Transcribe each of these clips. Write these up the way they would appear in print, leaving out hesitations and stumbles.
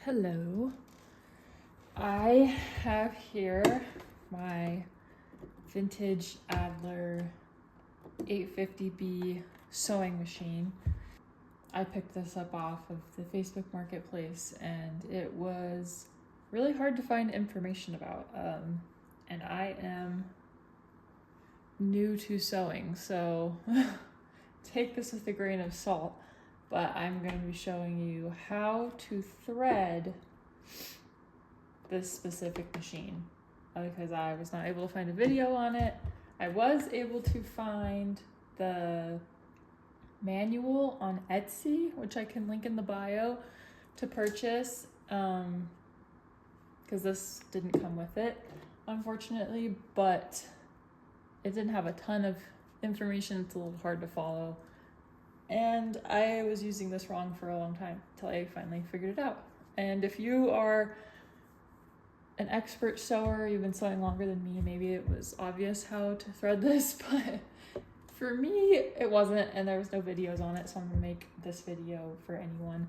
Hello. I have here my vintage Adler 850B sewing machine. I picked this up off of the Facebook Marketplace and it was really hard to find information about. And I am new to sewing, so take this with a grain of salt. But I'm going to be showing you how to thread this specific machine because I was not able to find a video on it. I was able to find the manual on Etsy, which I can link in the bio to purchase, because this didn't come with it, unfortunately, but it didn't have a ton of information. It's a little hard to follow. And I was using this wrong for a long time until I finally figured it out. And if you are an expert sewer, you've been sewing longer than me, maybe it was obvious how to thread this, but for me, it wasn't, and there was no videos on it, so I'm gonna make this video for anyone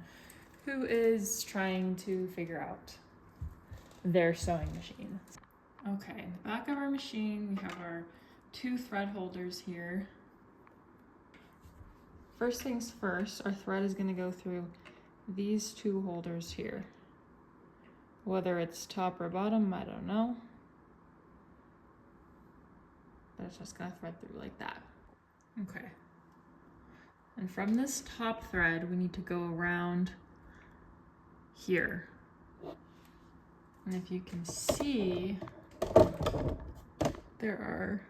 who is trying to figure out their sewing machine. Okay, in the back of our machine, we have our 2 thread holders here. First things first, our thread is gonna go through these 2 holders here. Whether it's top or bottom, I don't know. But it's just gonna thread through like that. Okay. And from this top thread, we need to go around here. And if you can see, there are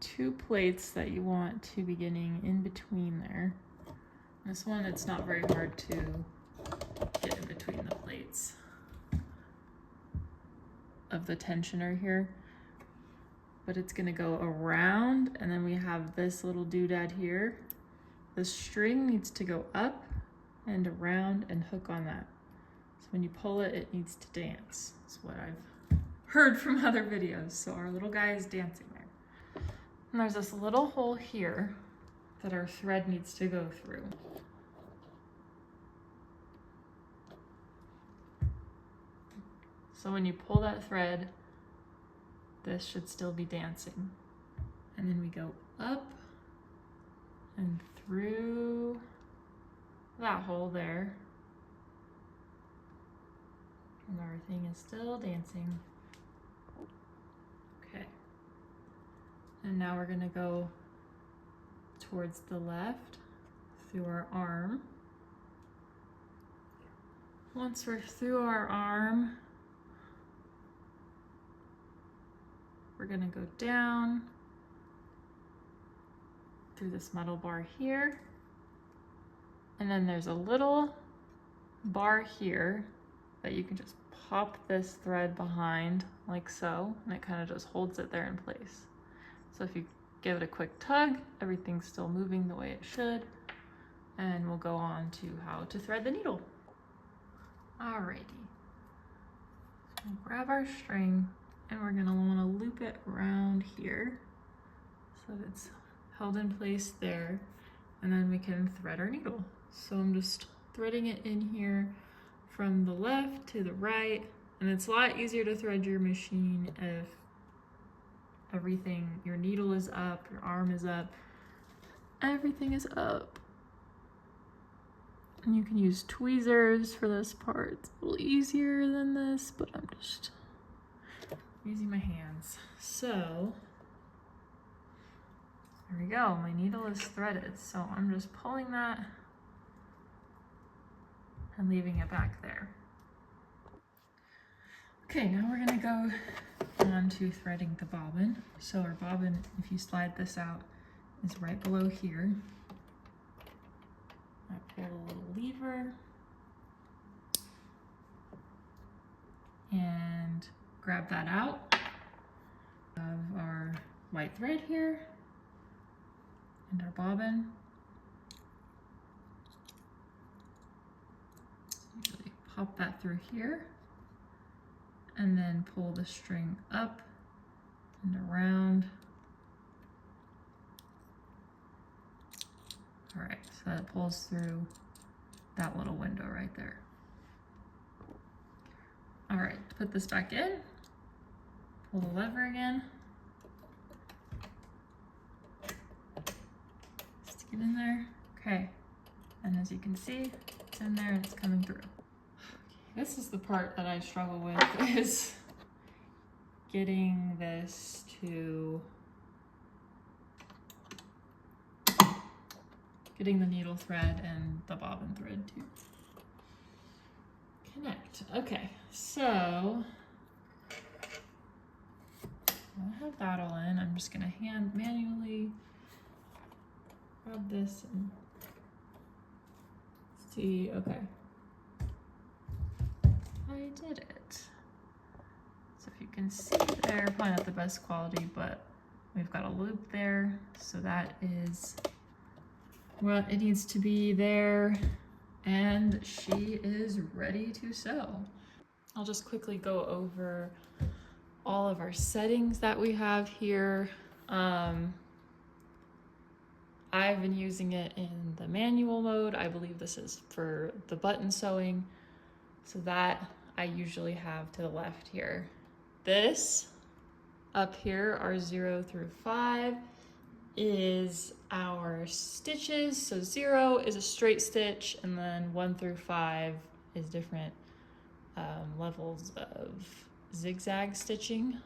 2 plates that you want to be getting in between there. This one, it's not very hard to get in between the plates of the tensioner here, but it's gonna go around, and then we have this little doodad here. The string needs to go up and around and hook on that. So when you pull it, it needs to dance. That's what I've heard from other videos. So our little guy is dancing there. And there's this little hole here that our thread needs to go through. So when you pull that thread, this should still be dancing. And then we go up and through that hole there. And everything is still dancing. Okay. And now we're gonna go towards the left through our arm. Once we're through our arm, we're gonna go down through this metal bar here. And then there's a little bar here that you can just pop this thread behind like so, and it kind of just holds it there in place. So if you give it a quick tug, everything's still moving the way it should. And we'll go on to how to thread the needle. Alrighty. So we'll grab our string, and we're gonna wanna loop it around here so that it's held in place there, and then we can thread our needle. So I'm just threading it in here from the left to the right, and it's a lot easier to thread your machine if everything, your needle is up, your arm is up, everything is up. And you can use tweezers for this part. It's a little easier than this, but I'm just using my hands. So there we go, my needle is threaded. So I'm just pulling that and leaving it back there. Okay, now we're gonna go on to threading the bobbin. So our bobbin, if you slide this out, is right below here. I pull a little lever and grab that out of our white thread here and our bobbin. Usually pop that through here and then pull the string up and around. All right, so that pulls through that little window right there. put this back in, pull the lever again, stick it in there, okay. And as you can see, it's in there and it's coming through. This is the part that I struggle with, is getting this to, getting the needle thread and the bobbin thread to connect. Okay, so I have that all in. I'm just gonna manually grab this and see. Okay, I did it. So if you can see there, probably not the best quality, but we've got a loop there. So that is what it needs to be there. And she is ready to sew. I'll just quickly go over all of our settings that we have here. I've been using it in the manual mode. I believe this is for the button sewing. So that I usually have to the left here. This up here are 0 through 5 is our stitches. So 0 is a straight stitch, and then 1 through 5 is different levels of zigzag stitching.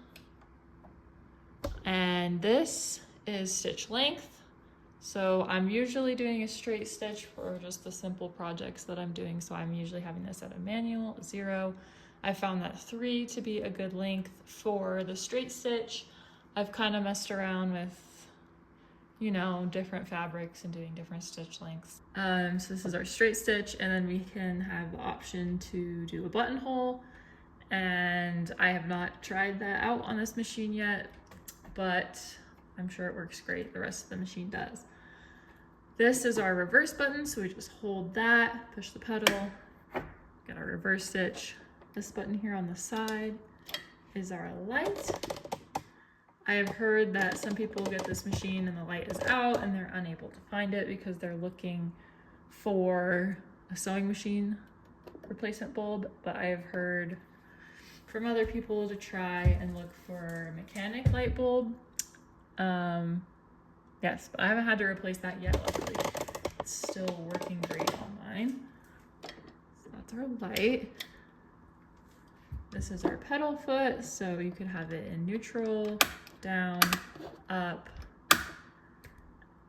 And this is stitch length. So I'm usually doing a straight stitch for just the simple projects that I'm doing. So I'm usually having this at a manual, 0. I found that 3 to be a good length for the straight stitch. I've kind of messed around with, you know, different fabrics and doing different stitch lengths. So this is our straight stitch, and then we can have the option to do a buttonhole. And I have not tried that out on this machine yet, but I'm sure it works great. The rest of the machine does. This is our reverse button, so we just hold that, push the pedal, get our reverse stitch. This button here on the side is our light. I have heard that some people get this machine and the light is out and they're unable to find it because they're looking for a sewing machine replacement bulb, but I have heard from other people to try and look for a mechanic light bulb. Yes, but I haven't had to replace that yet, luckily. It's still working great on mine. So that's our light. This is our pedal foot, so you could have it in neutral, down, up.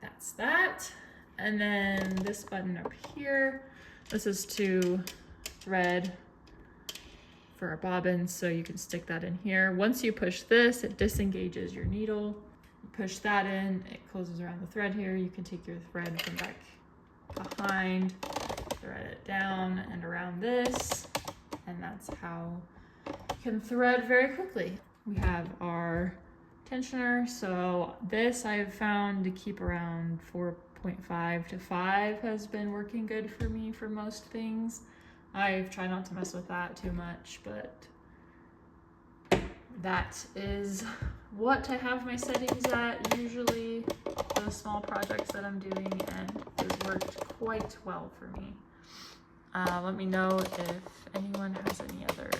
That's that. And then this button up here, this is to thread for our bobbins, so you can stick that in here. Once you push this, it disengages your needle. You push that in, it closes around the thread here. You can take your thread from back behind, thread it down and around this, and that's how you can thread very quickly. We have our tensioner, so this I've found to keep around 4.5 to 5 has been working good for me for most things. I've tried not to mess with that too much, but that is what I have my settings at usually, those small projects that I'm doing, and it's worked quite well for me. Let me know if anyone has any other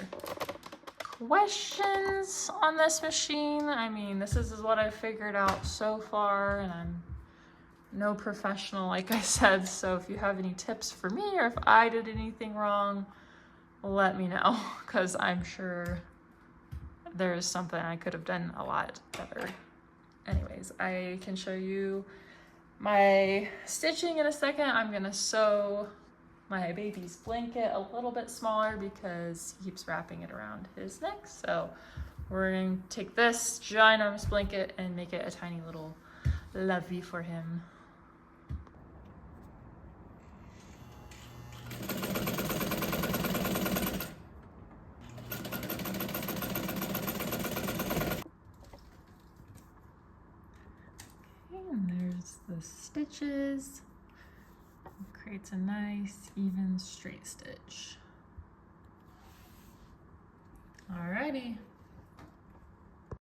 questions on this machine. I mean, this is what I've figured out so far, and I'm no professional, like I said, so if you have any tips for me or if I did anything wrong, let me know, because I'm sure there's something I could have done a lot better. Anyways, I can show you my stitching in a second. I'm gonna sew my baby's blanket a little bit smaller because he keeps wrapping it around his neck. So we're going to take this ginormous blanket and make it a tiny little lovey for him. Okay, and there's the stitches. Creates a nice even straight stitch. Alrighty.